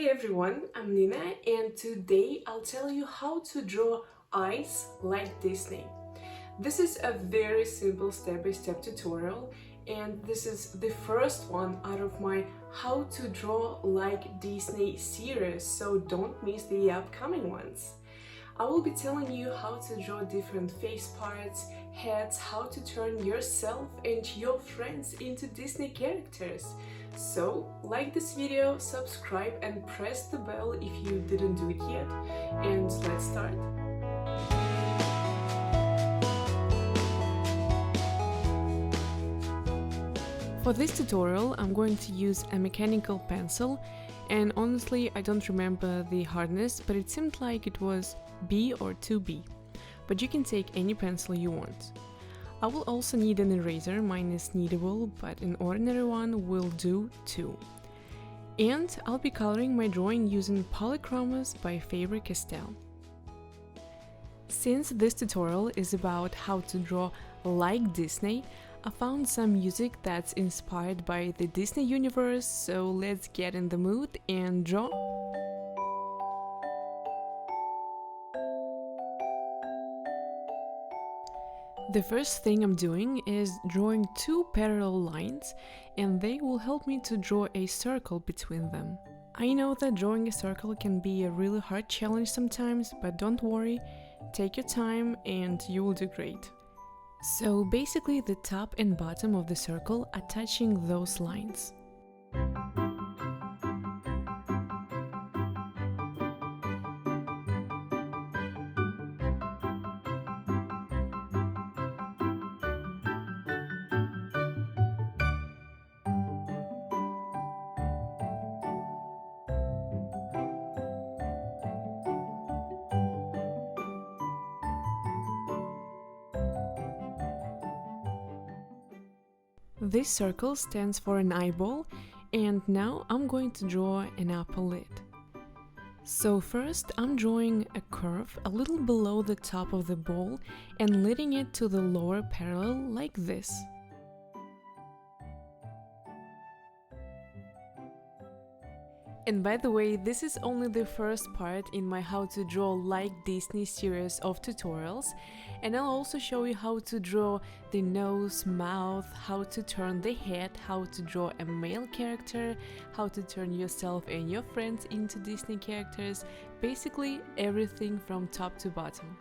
Hey everyone, I'm Nina and today I'll tell you how to draw eyes like Disney. This is a very simple step-by-step tutorial and this is the first one out of my How to Draw Like Disney series, so don't miss the upcoming ones. I will be telling you how to draw different face parts, heads, how to turn yourself and your friends into Disney characters. So, like this video, subscribe and press the bell if you didn't do it yet. And let's start. For this tutorial, I'm going to use a mechanical pencil, and honestly, I don't remember the hardness, but it seemed like it was B or 2B. But you can take any pencil you want. I will also need an eraser, mine is kneadable, but an ordinary one will do too. And I'll be coloring my drawing using Polychromos by Faber-Castell. Since this tutorial is about how to draw like Disney, I found some music that's inspired by the Disney universe, so let's get in the mood and draw. The first thing I'm doing is drawing two parallel lines, and they will help me to draw a circle between them. I know that drawing a circle can be a really hard challenge sometimes, but don't worry, take your time and you will do great. So basically the top and bottom of the circle are touching those lines. This circle stands for an eyeball, and now I'm going to draw an upper lid. So first I'm drawing a curve a little below the top of the ball and leading it to the lower parallel like this. And by the way, this is only the first part in my How to Draw Like Disney series of tutorials, and I'll also show you how to draw the nose, mouth, how to turn the head, how to draw a male character, how to turn yourself and your friends into Disney characters, basically everything from top to bottom.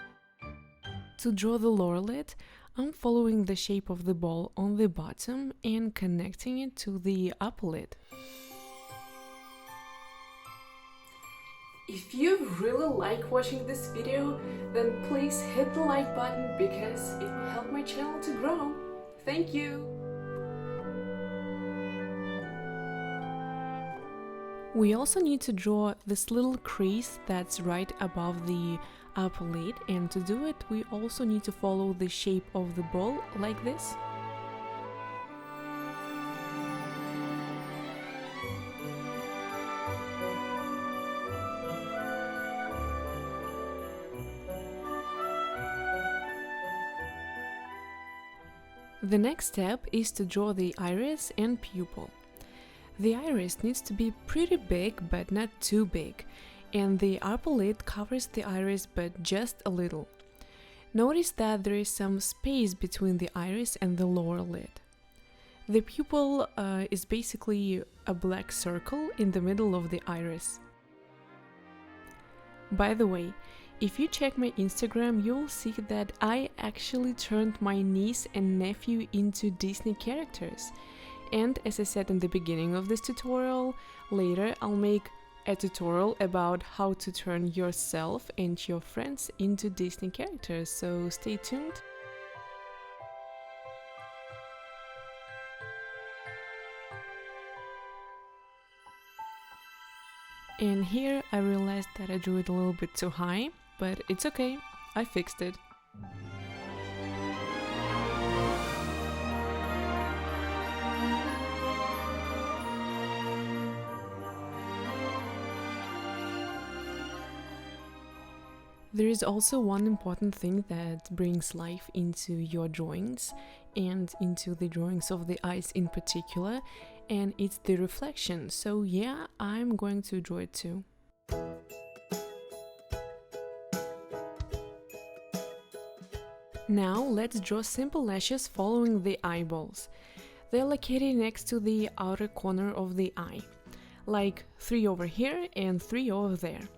To draw the lower lid, I'm following the shape of the ball on the bottom and connecting it to the upper lid. If you really like watching this video, then please hit the like button because it will help my channel to grow. Thank you! We also need to draw this little crease that's right above the upper lid, and to do it we also need to follow the shape of the ball like this. The next step is to draw the iris and pupil. The iris needs to be pretty big but not too big, and the upper lid covers the iris but just a little. Notice that there is some space between the iris and the lower lid. The pupil is basically a black circle in the middle of the iris. By the way, if you check my Instagram, you'll see that I actually turned my niece and nephew into Disney characters. And as I said in the beginning of this tutorial, later I'll make a tutorial about how to turn yourself and your friends into Disney characters, so stay tuned. And here I realized that I drew it a little bit too high, but it's okay, I fixed it. There is also one important thing that brings life into your drawings and into the drawings of the eyes in particular, and it's the reflection. So yeah, I'm going to draw it too. Now let's draw simple lashes following the eyeballs. They're located next to the outer corner of the eye, like 3 over here and 3 over there.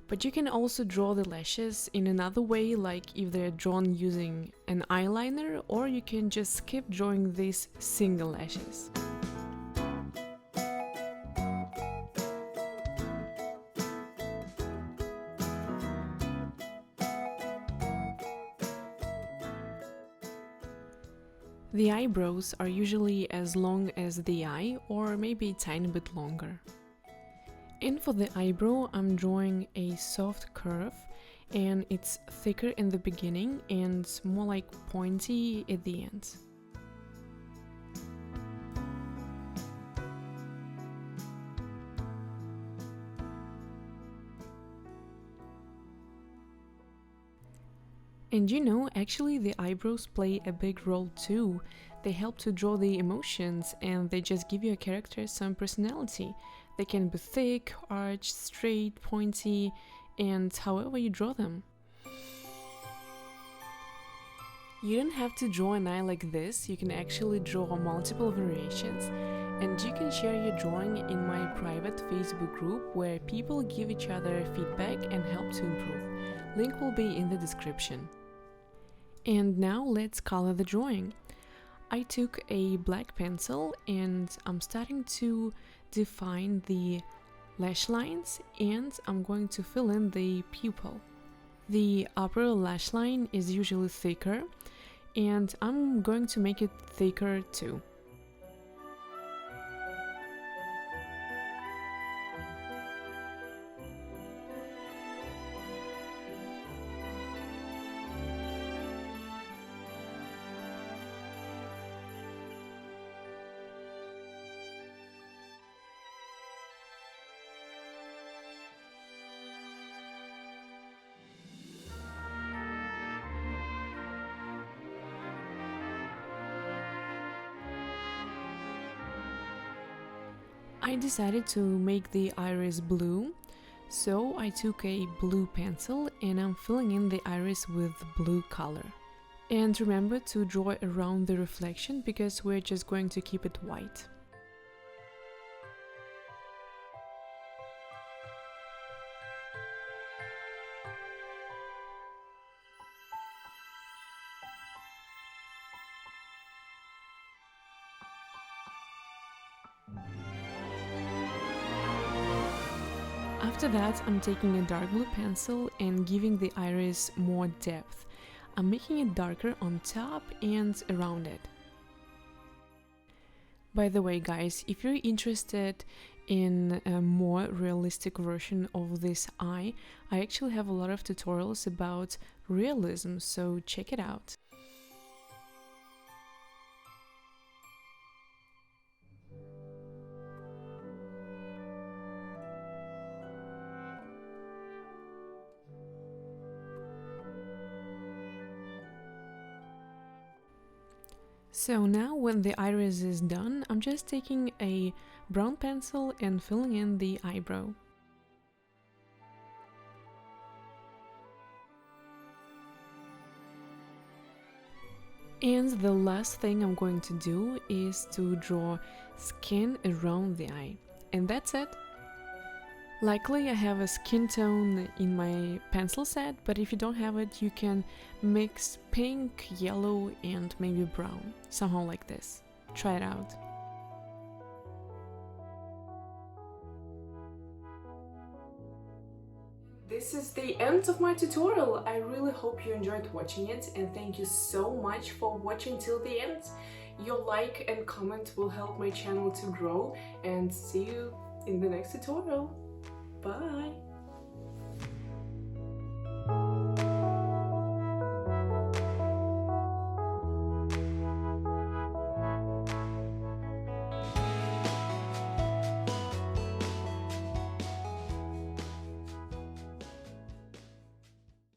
But you can also draw the lashes in another way, like if they're drawn using an eyeliner, or you can just skip drawing these single lashes. The eyebrows are usually as long as the eye, or maybe a tiny bit longer. And for the eyebrow, I'm drawing a soft curve, and it's thicker in the beginning and more like pointy at the end. And you know, actually the eyebrows play a big role too. They help to draw the emotions, and they just give your character some personality. They can be thick, arched, straight, pointy, and however you draw them. You don't have to draw an eye like this, you can actually draw multiple variations, and you can share your drawing in my private Facebook group where people give each other feedback and help to improve. Link will be in the description. And now let's color the drawing. I took a black pencil and I'm starting to define the lash lines, and I'm going to fill in the pupil. The upper lash line is usually thicker, and I'm going to make it thicker too. I decided to make the iris blue, so I took a blue pencil and I'm filling in the iris with blue color. And remember to draw around the reflection because we're just going to keep it white. After that, I'm taking a dark blue pencil and giving the iris more depth. I'm making it darker on top and around it. By the way, guys, if you're interested in a more realistic version of this eye, I actually have a lot of tutorials about realism, so check it out. So now when the iris is done, I'm just taking a brown pencil and filling in the eyebrow. And the last thing I'm going to do is to draw skin around the eye. And that's it. Luckily I have a skin tone in my pencil set, but if you don't have it, you can mix pink, yellow and maybe brown, somehow like this. Try it out. This is the end of my tutorial. I really hope you enjoyed watching it, and thank you so much for watching till the end. Your like and comment will help my channel to grow, and see you in the next tutorial. Bye!